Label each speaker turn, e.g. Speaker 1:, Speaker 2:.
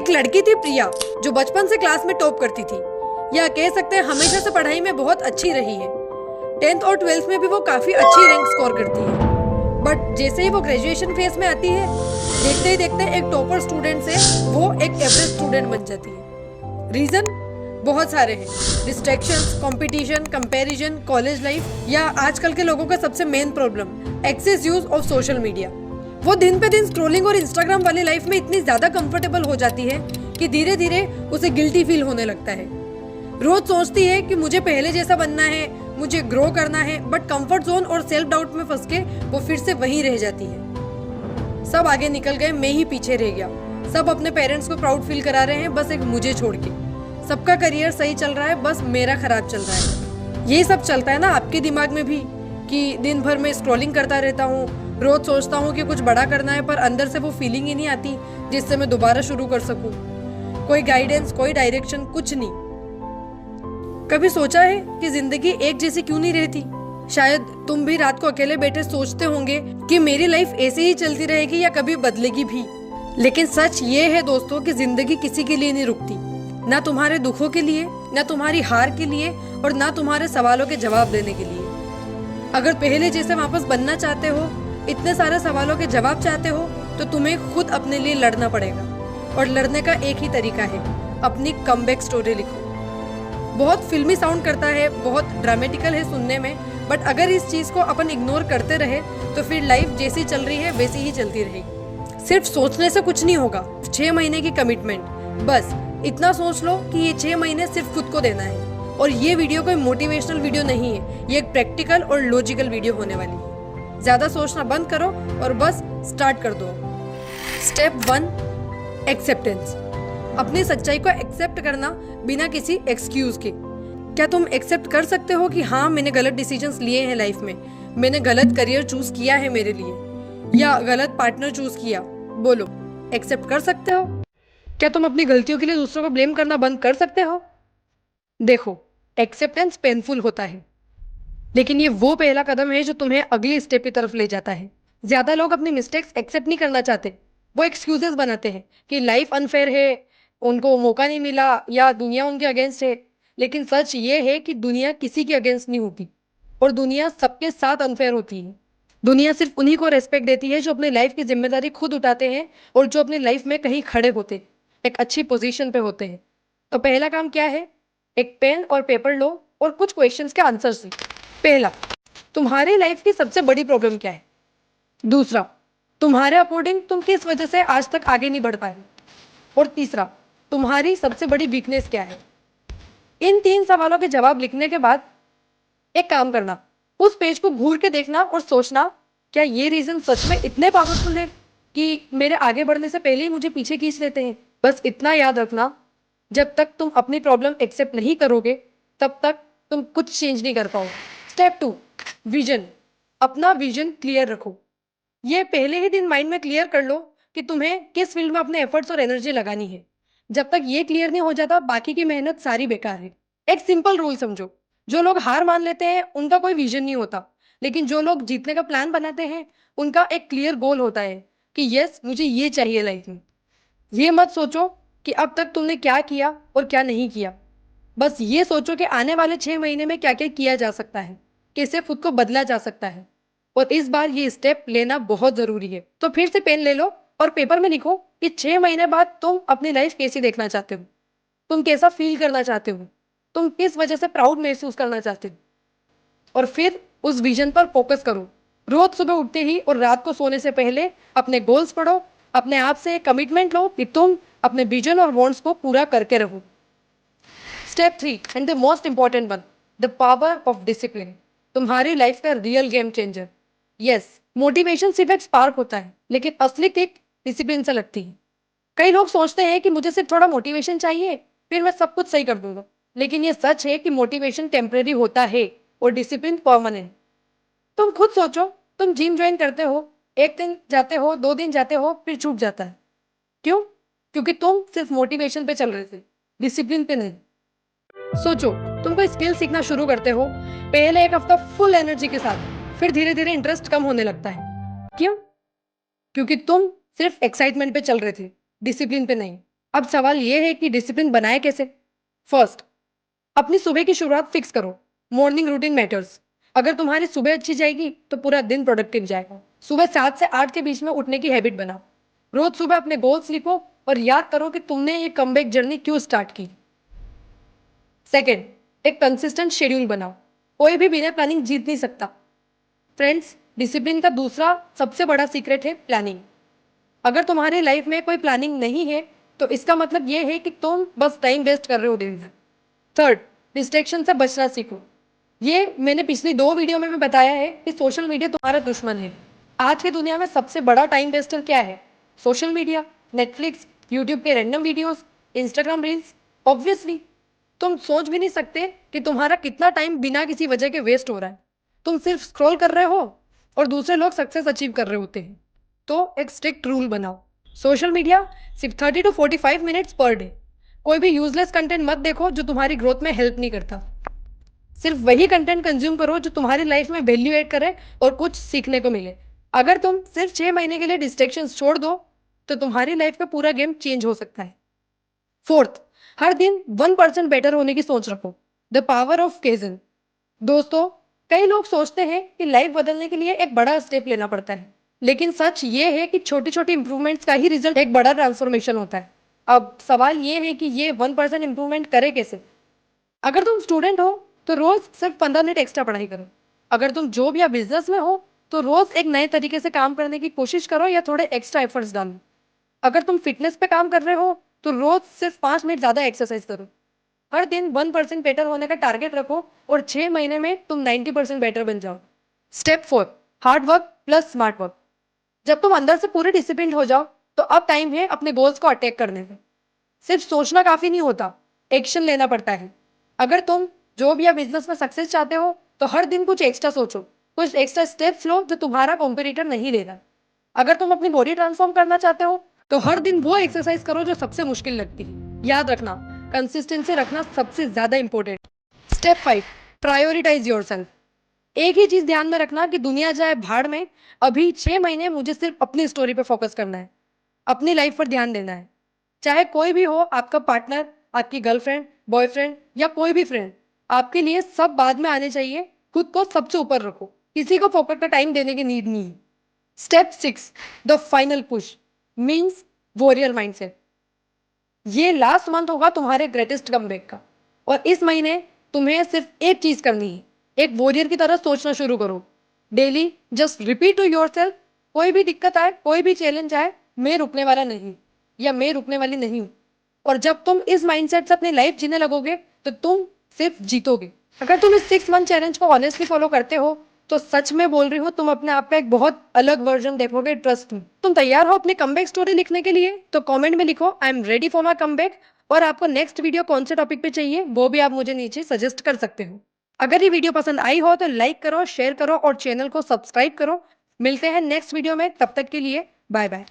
Speaker 1: एक लड़की थी प्रिया, जो बचपन से क्लास में टॉप करती थी, या कह सकते हैं हमेशा से पढ़ाई में बहुत अच्छी रही है। 10th और 12th में भी वो काफी अच्छी रैंक स्कोर करती है। बट जैसे ही वो ग्रेजुएशन फेज में आती है, देखते ही देखते एक टॉपर स्टूडेंट से वो एक एवरेज स्टूडेंट बन जाती है। रीजन बहुत सारे हैं, distractions, competition, comparison, college life, या आजकल के लोगों का सबसे main problem excess use of social media. वो दिन पे दिन स्क्रोलिंग और इंस्टाग्राम वाली लाइफ में इतनी ज्यादा कंफर्टेबल हो जाती है कि धीरे धीरे उसे गिल्टी फील होने लगता है। रोज सोचती है कि मुझे पहले जैसा बनना है, मुझे ग्रो करना है, बट कंफर्ट जोन और सेल्फ डाउट में फंस के वो फिर से वहीं रह जाती है। सब आगे निकल गए, मैं ही पीछे रह गया। सब अपने पेरेंट्स को प्राउड फील करा रहे हैं, बस एक मुझे छोड़ के। सबका करियर सही चल रहा है, बस मेरा खराब चल रहा है। ये सब चलता है ना आपके दिमाग में भी, कि दिन भर मैं स्क्रॉलिंग करता रहता हूँ, रोज सोचता हूँ कि कुछ बड़ा करना है, पर अंदर से वो फीलिंग ही नहीं आती जिससे मैं दोबारा शुरू कर सकूं। कोई गाइडेंस, कोई डायरेक्शन, कुछ नहीं। कभी सोचा है कि जिंदगी एक जैसी क्यों नहीं रहती? शायद तुम भी रात को अकेले बैठे सोचते होंगे कि मेरी लाइफ ऐसे ही चलती रहेगी या कभी बदलेगी भी। लेकिन सच ये है दोस्तों कि जिंदगी किसी के लिए नहीं रुकती, ना तुम्हारे दुखों के लिए, ना तुम्हारी हार के लिए, और ना तुम्हारे सवालों के जवाब देने के लिए। अगर पहले जैसे वापस बनना चाहते हो, इतने सारे सवालों के जवाब चाहते हो, तो तुम्हें खुद अपने लिए लड़ना पड़ेगा। और लड़ने का एक ही तरीका है, अपनी कमबैक स्टोरी लिखो। बहुत फिल्मी साउंड करता है, बहुत ड्रामेटिकल है सुनने में, बट अगर इस चीज को अपन इग्नोर करते रहे तो फिर लाइफ जैसी चल रही है वैसी ही चलती रहेगी। सिर्फ सोचने से कुछ नहीं होगा। 6 महीने की कमिटमेंट, बस इतना सोच लो कि ये 6 महीने सिर्फ खुद को देना है। और ये वीडियो कोई मोटिवेशनल वीडियो नहीं है, ये एक प्रैक्टिकल और लॉजिकल वीडियो होने वाली है। ज्यादा सोचना बंद करो और बस स्टार्ट कर दो। Step 1, acceptance. अपनी सच्चाई को एक्सेप्ट करना बिना किसी एक्सक्यूज के। क्या तुम एक्सेप्ट कर सकते हो कि हाँ, मैंने गलत डिसीजंस लिए हैं लाइफ में, मैंने गलत करियर चूज किया है मेरे लिए, या गलत पार्टनर चूज किया? बोलो, एक्सेप्ट कर सकते हो? क्या तुम अपनी गलतियों के लिए दूसरों को ब्लेम करना बंद कर सकते हो? देखो, एक्सेप्टेंस पेनफुल होता है, लेकिन ये वो पहला कदम है जो तुम्हें अगली स्टेप की तरफ ले जाता है। ज्यादा लोग अपनी मिस्टेक्स एक्सेप्ट नहीं करना चाहते, वो एक्सक्यूजेस बनाते हैं कि लाइफ अनफेयर है, उनको मौका नहीं मिला, या दुनिया उनके अगेंस्ट है। लेकिन सच ये है कि दुनिया किसी के अगेंस्ट नहीं होती, और दुनिया सबके साथ अनफेयर होती है। दुनिया सिर्फ उन्हीं को रेस्पेक्ट देती है जो अपनी लाइफ की जिम्मेदारी खुद उठाते हैं, और जो अपनी लाइफ में कहीं खड़े होते हैं, एक अच्छी पोजीशन पे होते हैं। तो पहला काम क्या है? एक पेन और पेपर लो और कुछ क्वेश्चंस के आंसर्स लिखो। पहला, तुम्हारी लाइफ की सबसे बड़ी प्रॉब्लम क्या है? दूसरा, तुम्हारे अकॉर्डिंग तुम किस वजह से आज तक आगे नहीं बढ़ पाए? और तीसरा, तुम्हारी सबसे बड़ी वीकनेस क्या है? इन 3 सवालों के जवाब लिखने के बाद एक काम करना, उस पेज को घूर के देखना और सोचना, क्या ये रीजन सच में इतने पावरफुल है कि मेरे आगे बढ़ने से पहले ही मुझे पीछे खींच लेते हैं? बस इतना याद रखना, जब तक तुम अपनी प्रॉब्लम एक्सेप्ट नहीं करोगे, तब तक तुम कुछ चेंज नहीं कर पाओगे। Step 2, vision. अपना विजन क्लियर रखो। ये पहले ही दिन माइंड में क्लियर कर लो कि तुम्हें किस फील्ड में अपने एफर्ट्स और एनर्जी लगानी है। जब तक ये क्लियर नहीं हो जाता, बाकी की मेहनत सारी बेकार है। एक सिंपल रूल समझो, जो लोग हार मान लेते हैं उनका कोई विजन नहीं होता, लेकिन जो लोग जीतने का प्लान बनाते हैं उनका एक क्लियर गोल होता है कि यस, मुझे ये चाहिए लाइफ में। ये मत सोचो कि अब तक तुमने क्या किया और क्या नहीं किया, बस ये सोचो कि आने वाले 6 महीने में क्या क्या किया जा सकता है, कैसे खुद को बदला जा सकता है। और इस बार ये स्टेप लेना बहुत जरूरी है। तो फिर से पेन ले लो और पेपर में लिखो कि 6 महीने बाद तुम अपनी लाइफ कैसी देखना चाहते हो, तुम कैसा फील करना चाहते हो, तुम किस वजह से प्राउड महसूस करना चाहते हो। और फिर उस विजन पर फोकस करो। रोज सुबह उठते ही और रात को सोने से पहले अपने गोल्स पढ़ो, अपने आप से एक कमिटमेंट लो कि तुम अपने विजन और वांट्स को पूरा करके रहो। Step 3 and the most important one, the power of discipline. तुम्हारी लाइफ का real game changer. Yes, motivation सिर्फ एक स्पार्क होता है, लेकिन असली किक डिसिप्लिन से लगती है। कई लोग सोचते हैं कि मुझे सिर्फ थोड़ा मोटिवेशन चाहिए, फिर मैं सब कुछ सही कर दूंगा। लेकिन ये सच है कि मोटिवेशन टेम्परेरी होता है और डिसिप्लिन परमानेंट। तुम खुद सोचो, तुम जिम ज्वाइन करते हो, एक दिन जाते हो, 2 दिन जाते हो, फिर छूट जाता है। क्यों? क्योंकि तुम सिर्फ मोटिवेशन पे चल रहे थे, डिसिप्लिन पे नहीं। सोचो, तुम कोई स्किल सीखना शुरू करते हो, पहले एक हफ्ता फुल एनर्जी के साथ, फिर धीरे धीरे इंटरेस्ट कम होने लगता है। क्यों? क्योंकि तुम सिर्फ एक्साइटमेंट पे चल रहे थे, डिसिप्लिन पे नहीं। अब सवाल ये है कि डिसिप्लिन बनाए कैसे। फर्स्ट, अपनी सुबह की शुरुआत फिक्स करो। Morning routine matters. अगर तुम्हारी सुबह अच्छी जाएगी तो पूरा दिन प्रोडक्टिव जाएगा। सुबह 7 से 8 के बीच में उठने की हैबिट बनाओ। रोज सुबह अपने गोल्स लिखो और याद करो कि तुमने ये कमबैक जर्नी क्यों स्टार्ट की। सेकेंड, एक कंसिस्टेंट शेड्यूल बनाओ। कोई भी बिना प्लानिंग जीत नहीं सकता। फ्रेंड्स, डिसिप्लिन का दूसरा सबसे बड़ा सीक्रेट है प्लानिंग। अगर तुम्हारी लाइफ में कोई प्लानिंग नहीं है तो इसका मतलब ये है कि तुम बस टाइम वेस्ट कर रहे हो दिन भर। थर्ड, डिस्ट्रैक्शन से बचना सीखो। ये मैंने पिछली 2 वीडियो में भी बताया है कि सोशल मीडिया तुम्हारा दुश्मन है। आज की दुनिया में सबसे बड़ा टाइम वेस्टर क्या है? सोशल मीडिया, नेटफ्लिक्स, यूट्यूब के random videos, Instagram reels. Obviously तुम सोच भी नहीं सकते कि तुम्हारा कितना टाइम बिना किसी वजह के वेस्ट हो रहा है। तुम सिर्फ स्क्रॉल कर रहे हो और दूसरे लोग सक्सेस अचीव कर रहे होते हैं। तो एक स्ट्रिक्ट रूल बनाओ। सोशल मीडिया सिर्फ 30 to 45 मिनट्स पर डे। कोई भी यूजलेस कंटेंट मत देखो जो तुम्हारी ग्रोथ में हेल्प नहीं करता। सिर्फ वही कंटेंट कंज्यूम करो जो तुम्हारी लाइफ में वैल्यू ऐड करे और कुछ सीखने को मिले। अगर तुम सिर्फ 6 महीने के लिए डिस्ट्रैक्शंस छोड़ दो तो तुम्हारी लाइफ का पूरा गेम चेंज हो सकता है। फोर्थ, हर दिन 1% बेटर होने की सोच रखो। The power of केजन। दोस्तों, कई लोग सोचते हैं कि लाइफ बदलने के लिए एक बड़ा स्टेप लेना पड़ता है, लेकिन सच ये है कि छोटी छोटी इंप्रूवमेंट्स का ही रिजल्ट एक बड़ा ट्रांसफॉर्मेशन होता है। अब सवाल ये है कि ये 1% इंप्रूवमेंट करे कैसे। अगर तुम स्टूडेंट हो तो रोज सिर्फ 15 मिनट एक्स्ट्रा पढ़ाई करो। अगर तुम जॉब या बिजनेस में हो तो रोज एक नए तरीके से काम करने की कोशिश करो या थोड़े एक्स्ट्रा एफर्ट्स डालो। अगर तुम फिटनेस पे काम कर रहे हो तो रोज सिर्फ 5 मिनट ज्यादा एक्सरसाइज करो। हर दिन 1% बेटर होने का टारगेट रखो और 6 महीने में तुम 90% बेटर बन जाओ। Step 4, hard work plus smart work. जब तुम अंदर से पूरे डिसिप्लिन हो जाओ तो अब टाइम है अपने गोल्स को अटैक करने में। सिर्फ सोचना काफी नहीं होता, एक्शन लेना पड़ता है। अगर तुम जॉब या बिजनेस में सक्सेस चाहते हो तो हर दिन कुछ एक्स्ट्रा सोचो, कुछ एक्स्ट्रा स्टेप्स लो जो तुम्हारा कॉम्पिटिटर नहीं ले रहा। अगर तुम अपनी बॉडी ट्रांसफॉर्म करना चाहते हो तो हर दिन वो एक्सरसाइज करो जो सबसे मुश्किल लगती है। याद रखना, कंसिस्टेंसी रखना सबसे ज्यादा इंपॉर्टेंट। Step 5, prioritise yourself. एक ही चीज ध्यान में रखना कि दुनिया जाए भाड़ में, अभी 6 महीने मुझे सिर्फ अपनी स्टोरी पे फोकस करना है, अपनी लाइफ पर ध्यान देना है। चाहे कोई भी हो, आपका पार्टनर, आपकी गर्लफ्रेंड, बॉयफ्रेंड या कोई भी फ्रेंड, आपके लिए सब बाद में आने चाहिए। खुद को सबसे ऊपर रखो, किसी को फोकट का टाइम देने की नीड नहीं है। Step 6, the final push means warrior mindset. ये लास्ट मंथ होगा तुम्हारे ग्रेटेस्ट कमबैक का, और इस महीने तुम्हें सिर्फ एक चीज करनी है, एक वॉरियर की तरह सोचना शुरू करो। Daily just repeat to yourself, कोई भी दिक्कत आए, कोई भी चैलेंज आए, मैं रुकने वाला नहीं या मैं रुकने वाली नहीं हूं। और जब तुम इस माइंडसेट से अपनी लाइफ जीने लगोगे तो तुम सिर्फ जीतोगे। अगर तुम इस 6 मंथ चैलेंज को ऑनेस्टली फॉलो करते हो तो सच में बोल रही हूँ, तुम अपने आप का एक बहुत अलग वर्जन देखोगे, ट्रस्ट मी। तुम तैयार हो अपनी कमबैक स्टोरी लिखने के लिए? तो कमेंट में लिखो I am ready for my comeback. और आपको नेक्स्ट वीडियो कौन से टॉपिक पे चाहिए वो भी आप मुझे नीचे सजेस्ट कर सकते हो। अगर ये वीडियो पसंद आई हो तो लाइक करो, शेयर करो और चैनल को सब्सक्राइब करो। मिलते हैं नेक्स्ट वीडियो में, तब तक के लिए बाय बाय।